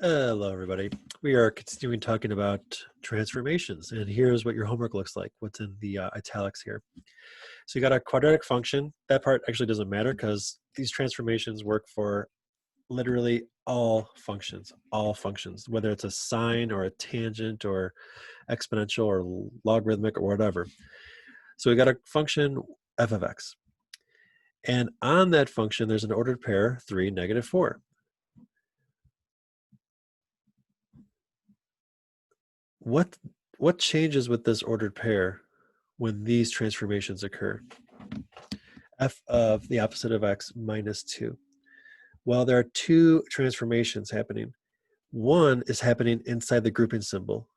Hello, everybody. We are continuing talking about transformations, and here's what your homework looks like. What's in the italics here? So you got a quadratic function. That part actually doesn't matter because these transformations work for literally all functions, whether it's a sine or a tangent or exponential or logarithmic or whatever. So we got a function f of x, and on that function, there's an ordered pair 3, -4. What what changes with this ordered pair when these transformations occur? F of the opposite of x minus 2. Well, there are two transformations happening. One is happening inside the grouping symbol,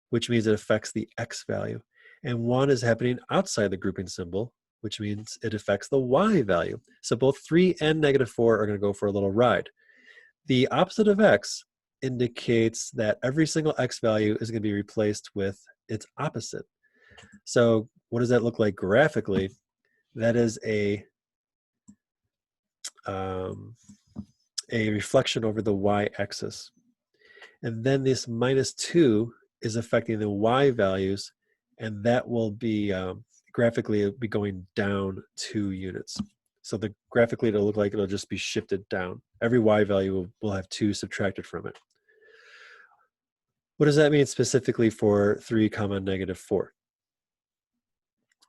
which means it affects the x value. And one is happening outside the grouping symbol, which means it affects the y value. So both 3 and -4 are going to go for a little ride. The opposite of x indicates that every single x value is going to be replaced with its opposite. So what does that look like graphically? That is um, a reflection over the y-axis. And then this -2 is affecting the y values, and that will be graphically be going down 2 units. So graphically it'll look like it'll just be shifted down. Every y value will have 2 subtracted from it. What does that mean specifically for 3, -4?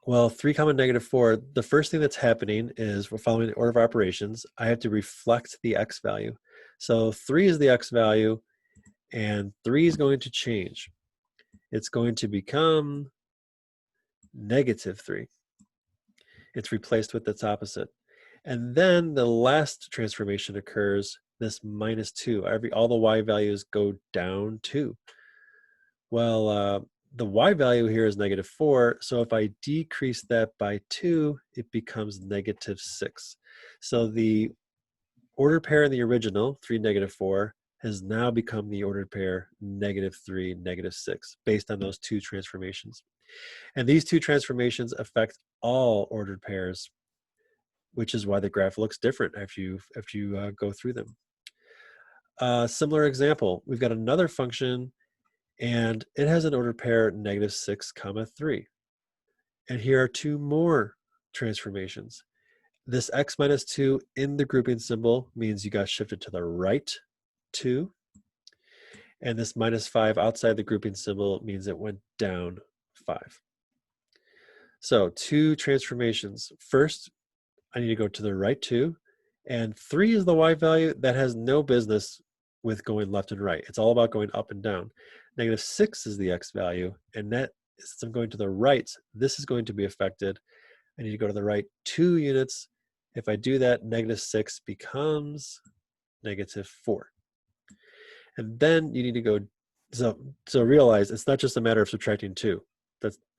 Well, 3, -4, the first thing that's happening is we're following the order of operations. I have to reflect the x value. So 3 is the x value, and 3 is going to change. It's going to become -3. It's replaced with its opposite. And then the last transformation occurs, this -2. All the y values go down 2. Well, the y value here is -4, so if I decrease that by 2, it becomes -6. So the ordered pair in the original, 3, -4, has now become the ordered pair -3, -6, based on those two transformations. And these two transformations affect all ordered pairs, which is why the graph looks different after you go through them. Similar example, we've got another function, and it has an ordered pair -6, 3. And here are two more transformations. This x minus 2 in the grouping symbol means you got shifted to the right 2. And this -5 outside the grouping symbol means it went down 5. So 2 transformations. First, I need to go to the right 2. And 3 is the y value that has no business with going left and right. It's all about going up and down. -6 is the x value. And that, since I'm going to the right, this is going to be affected. I need to go to the right 2 units. If I do that, -6 becomes -4. And then you need to go, so realize it's not just a matter of subtracting 2.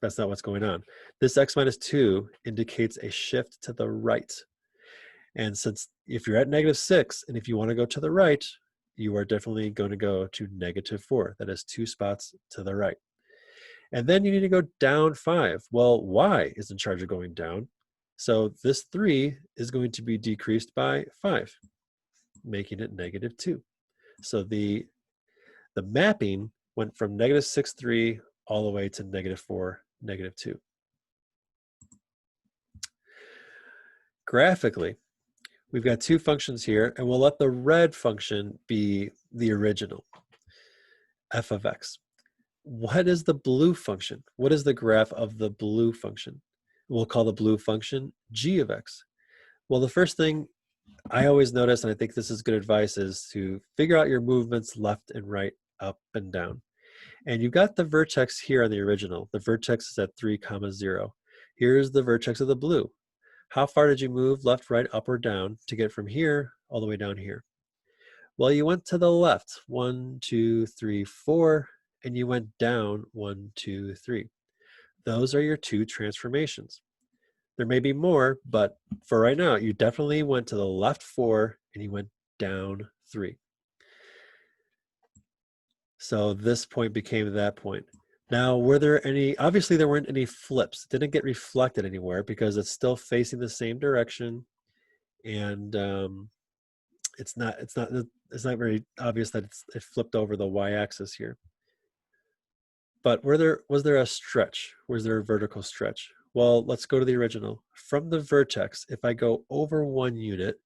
That's not what's going on. This x minus 2 indicates a shift to the right. And since if you're at -6, and if you want to go to the right, you are definitely going to go to -4. That is 2 spots to the right. And then you need to go down 5. Well, y is in charge of going down. So this 3 is going to be decreased by 5, making it -2. So the mapping went from -6, 3 all the way to -4, -2. Graphically, we've got two functions here, and we'll let the red function be the original, f of x. What is the blue function? What is the graph of the blue function? We'll call the blue function g of x. Well, the first thing I always notice, and I think this is good advice, is to figure out your movements left and right, up and down. And you've got the vertex here on the original. The vertex is at 3, 0. Here's the vertex of the blue. How far did you move left, right, up, or down to get from here all the way down here? Well, you went to the left, 1, 2, 3, 4, and you went down 1, 2, 3. Those are your two transformations. There may be more, but for right now, you definitely went to the left 4 and you went down 3. So this point became that point. Now, were there any, obviously there weren't any flips. It didn't get reflected anywhere because it's still facing the same direction. And it's not very obvious that it flipped over the y-axis here. But was there a stretch? Was there a vertical stretch? Well, let's go to the original. From the vertex, if I go over 1 unit,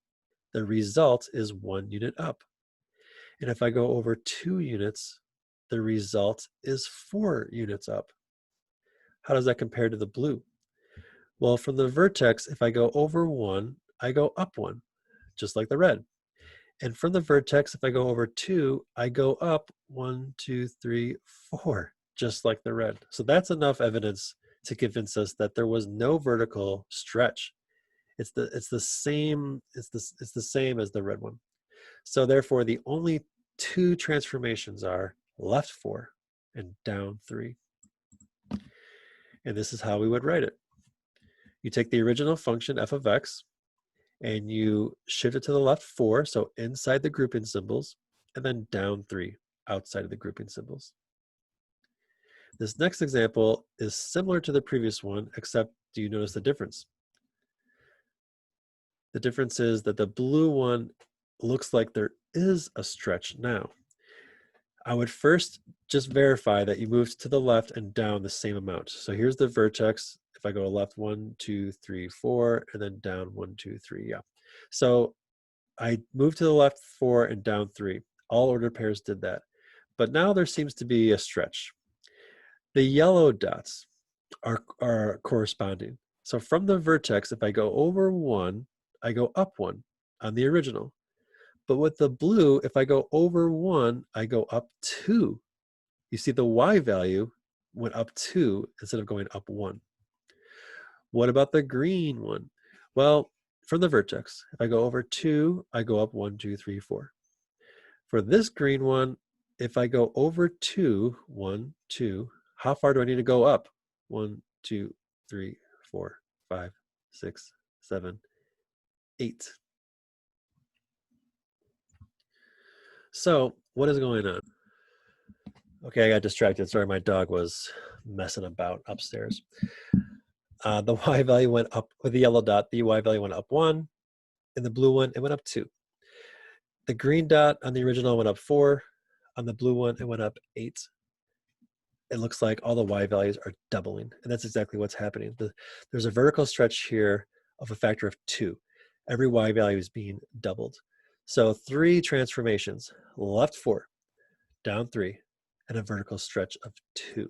the result is 1 unit up. And if I go over 2 units, the result is 4 units up. How does that compare to the blue? Well, from the vertex, if I go over 1, I go up 1, just like the red. And from the vertex, if I go over 2, I go up 1, 2, 3, 4, just like the red. So that's enough evidence to convince us that there was no vertical stretch. It's the same as the red one. So therefore, the only 2 transformations are left 4 and down 3. And this is how we would write it. You take the original function f of x, and you shift it to the left 4, so inside the grouping symbols, and then down 3 outside of the grouping symbols. This next example is similar to the previous one, except do you notice the difference? The difference is that the blue one looks like there is a stretch now. I would first just verify that you moved to the left and down the same amount. So here's the vertex. If I go left 1, 2, 3, 4, and then down 1, 2, 3, yeah. So I moved to the left 4 and down 3. All ordered pairs did that. But now there seems to be a stretch. The yellow dots are corresponding. So from the vertex, if I go over 1, I go up 1 on the original. But with the blue, if I go over 1, I go up 2. You see the y value went up 2 instead of going up 1. What about the green one? Well, from the vertex, if I go over 2, I go up 1, 2, 3, 4. For this green one, if I go over 2, 1, 2, how far do I need to go up? 1, 2, 3, 4, 5, 6, 7, 8. So what is going on? Okay, I got distracted. Sorry, my dog was messing about upstairs. The y value went up with the yellow dot. The y value went up 1. In the blue one, it went up 2. The green dot on the original went up 4. On the blue one, it went up 8. It looks like all the y values are doubling, and that's exactly what's happening. There's a vertical stretch here of a factor of 2. Every y value is being doubled. So 3 transformations, left 4, down 3, and a vertical stretch of 2.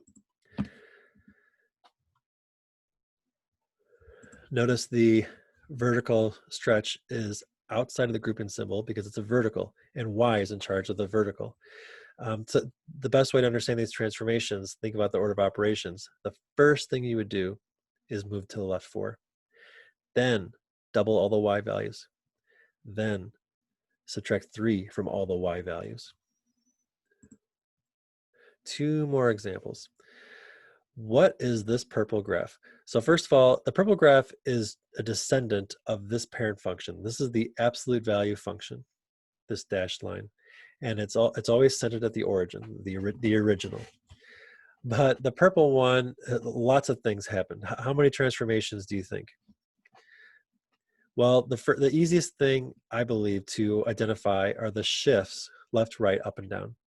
Notice the vertical stretch is outside of the grouping symbol because it's a vertical, and y is in charge of the vertical. So the best way to understand these transformations, think about the order of operations. The first thing you would do is move to the left 4. Then double all the y values. Then subtract 3 from all the y values. 2 more examples. What is this purple graph? So first of all, the purple graph is a descendant of this parent function. This is the absolute value function, this dashed line. And it's always centered at the origin, the original. But the purple one, lots of things happened. How many transformations do you think? Well, the easiest thing, I believe, to identify are the shifts, left, right, up, and down.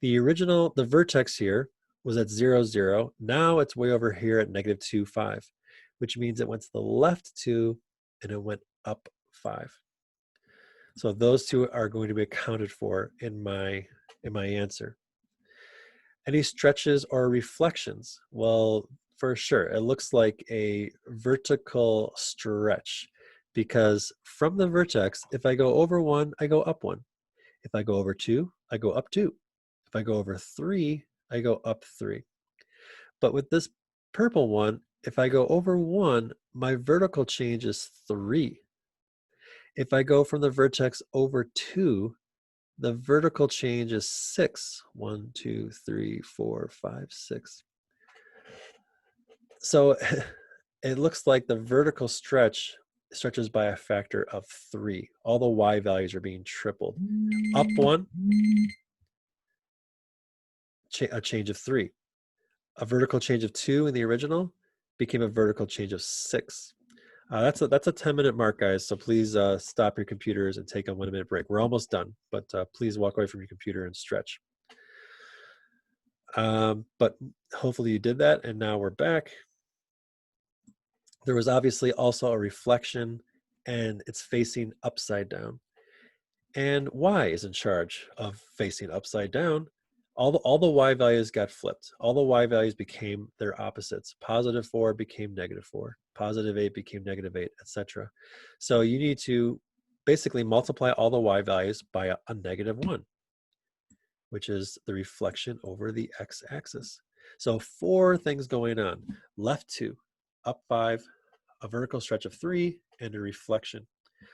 The vertex here was at 0, 0. Now it's way over here at -2, 5, which means it went to the left 2 and it went up 5. So those 2 are going to be accounted for in my answer. Any stretches or reflections? Well, for sure, it looks like a vertical stretch because from the vertex, if I go over 1, I go up 1. If I go over 2, I go up 2. If I go over 3, I go up 3. But with this purple one, if I go over 1, my vertical change is 3. If I go from the vertex over 2, the vertical change is 6. 1, 2, 3, 4, 5, 6. So it looks like the vertical stretch stretches by a factor of 3. All the y values are being tripled. Up 1, a change of 3. A vertical change of 2 in the original became a vertical change of 6. That's a 10-minute mark, guys. So please stop your computers and take a 1-minute break. We're almost done, but please walk away from your computer and stretch. But hopefully you did that, and now we're back. There was obviously also a reflection, and it's facing upside down. And y is in charge of facing upside down. All the y values got flipped. All the y values became their opposites. Positive 4 became negative 4. Positive 8 became negative 8, etc. So you need to basically multiply all the y values by a negative 1, which is the reflection over the x-axis. So 4 things going on. Left 2, up 5, a vertical stretch of 3, and a reflection.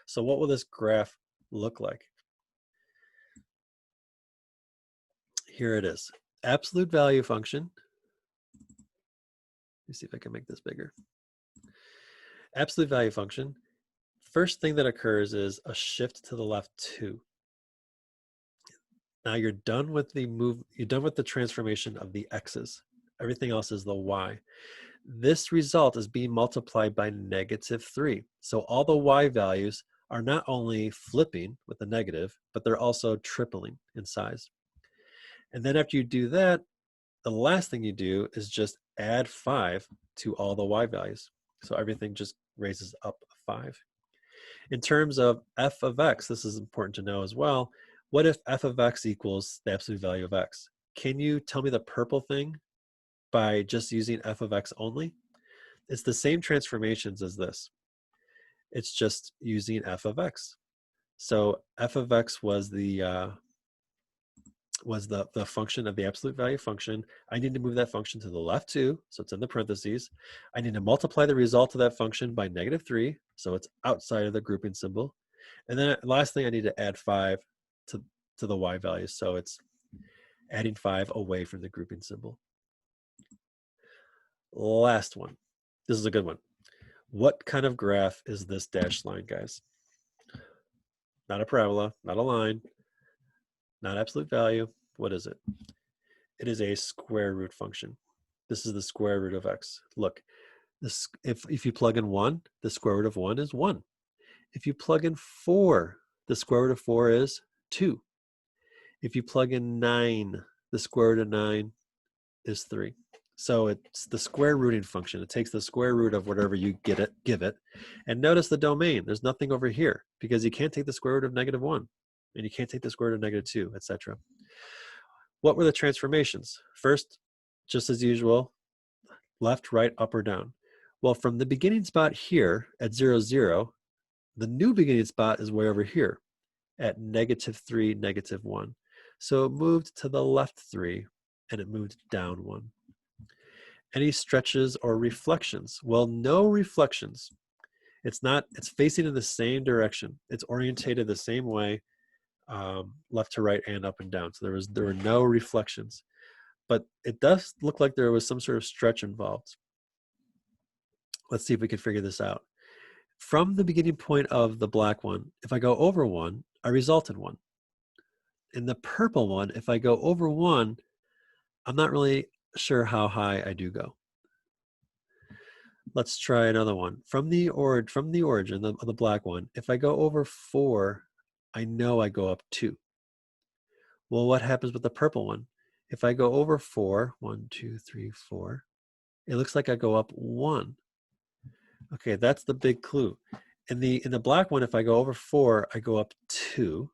So what will this graph look like? Here it is. Absolute value function. Let me see if I can make this bigger. Absolute value function. First thing that occurs is a shift to the left 2. Now you're done with the move, you're done with the transformation of the x's. Everything else is the y. This result is being multiplied by negative 3. So all the y values are not only flipping with the negative, but they're also tripling in size. And then after you do that, the last thing you do is just add 5 to all the y values. So everything just raises up 5. In terms of f of x, this is important to know as well. What if f of x equals the absolute value of x? Can you tell me the purple thing by just using f of x only? It's the same transformations as this. It's just using f of x. So f of x was the function of the absolute value function. I need to move that function to the left 2, so it's in the parentheses. I need to multiply the result of that function by negative 3, so it's outside of the grouping symbol. And then last thing, I need to add 5 to the y values, so it's adding 5 away from the grouping symbol. Last one. This is a good one. What kind of graph is this dashed line, guys? Not a parabola, not a line, not absolute value. What is it? It is a square root function. This is the square root of x. Look, this, if you plug in 1, the square root of 1 is 1. If you plug in 4, the square root of 4 is 2. If you plug in 9, the square root of 9 is 3. So it's the square rooting function. It takes the square root of whatever you give it. And notice the domain. There's nothing over here because you can't take the square root of negative 1. And you can't take the square root of negative 2, etc. What were the transformations? First, just as usual, left, right, up, or down. Well, from the beginning spot here at 0, 0, the new beginning spot is way over here at negative 3, negative 1. So it moved to the left 3, and it moved down 1. Any stretches or reflections? Well, no reflections. It's facing in the same direction. It's orientated the same way, left to right and up and down. So there were no reflections. But it does look like there was some sort of stretch involved. Let's see if we can figure this out. From the beginning point of the black one, if I go over 1, I result in 1. In the purple one, if I go over 1, I'm not really sure how high I do go. Let's try another one. From the origin of the black one, if I go over 4, I know I go up 2. Well, what happens with the purple one? If I go over 4, 1, 2, 3, 4, it looks like I go up 1. Okay, that's the big clue. In the black one, if I go over 4, I go up 2.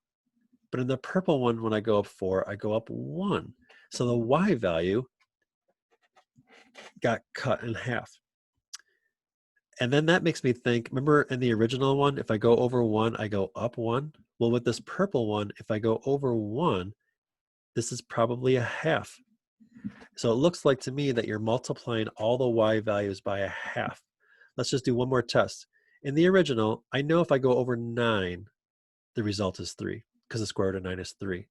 But in the purple one, when I go up 4, I go up 1. So the y value got cut in half. And then that makes me think, remember in the original one, if I go over 1, I go up 1? Well, with this purple one, if I go over 1, this is probably a half. So it looks like to me that you're multiplying all the y values by a half. Let's just do one more test. In the original, I know if I go over 9, the result is 3, because the square root of 9 is 3.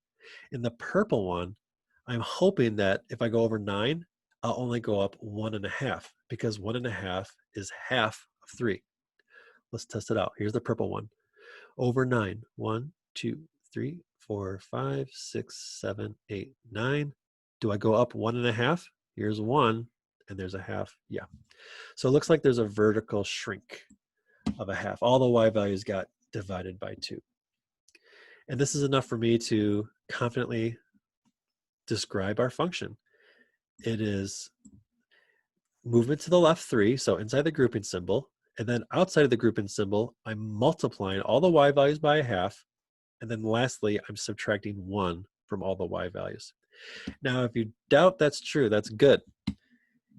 In the purple one, I'm hoping that if I go over 9, I'll only go up 1.5, because 1.5 is half of 3. Let's test it out. Here's the purple one. Over 9. 1, 2, 3, 4, 5, 6, 7, 8, 9. Do I go up 1.5? Here's 1, and there's a half. Yeah. So it looks like there's a vertical shrink. of a half. All the y values got divided by 2. And this is enough for me to confidently describe our function. It is movement to the left 3, so inside the grouping symbol, and then outside of the grouping symbol, I'm multiplying all the y values by a half, and then lastly, I'm subtracting 1 from all the y values. Now, if you doubt that's true, that's good.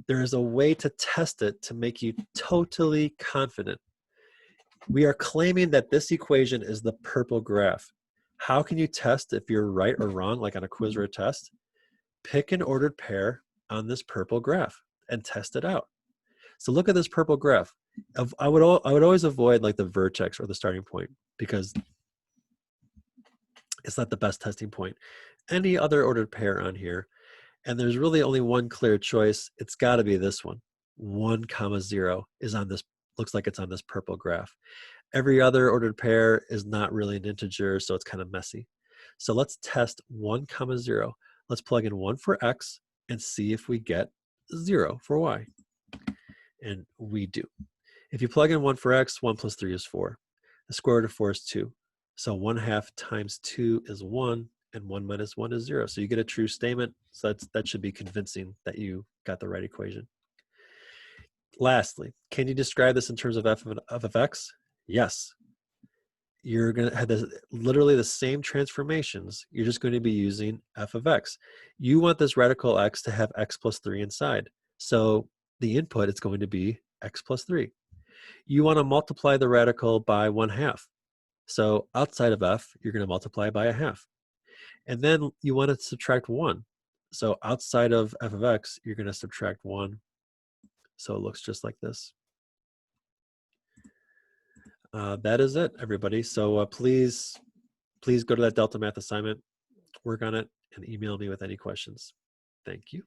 There is a way to test it to make you totally confident. We are claiming that this equation is the purple graph. How can you test if you're right or wrong, like on a quiz or a test? Pick an ordered pair on this purple graph and test it out. So look at this purple graph. I would always avoid like the vertex or the starting point because it's not the best testing point. Any other ordered pair on here, and there's really only one clear choice. It's got to be this one. 1, 0 is on this, looks like it's on this purple graph. Every other ordered pair is not really an integer, so it's kind of messy. So let's test 1, 0. Let's plug in 1 for x and see if we get 0 for y. And we do. If you plug in 1 for x, 1 plus 3 is 4. The square root of 4 is 2. So 1/2 times 2 is 1, and 1 minus 1 is 0. So you get a true statement. So that should be convincing that you got the right equation. Lastly, can you describe this in terms of f of x? Yes. You're going to have literally the same transformations. You're just going to be using f of x. You want this radical x to have x plus 3 inside. So the input is going to be x plus 3. You want to multiply the radical by 1/2. So outside of f, you're going to multiply by a half. And then you want to subtract 1. So outside of f of x, you're going to subtract 1. So it looks just like this. That is it, everybody. So please go to that Delta Math assignment, work on it, and email me with any questions. Thank you.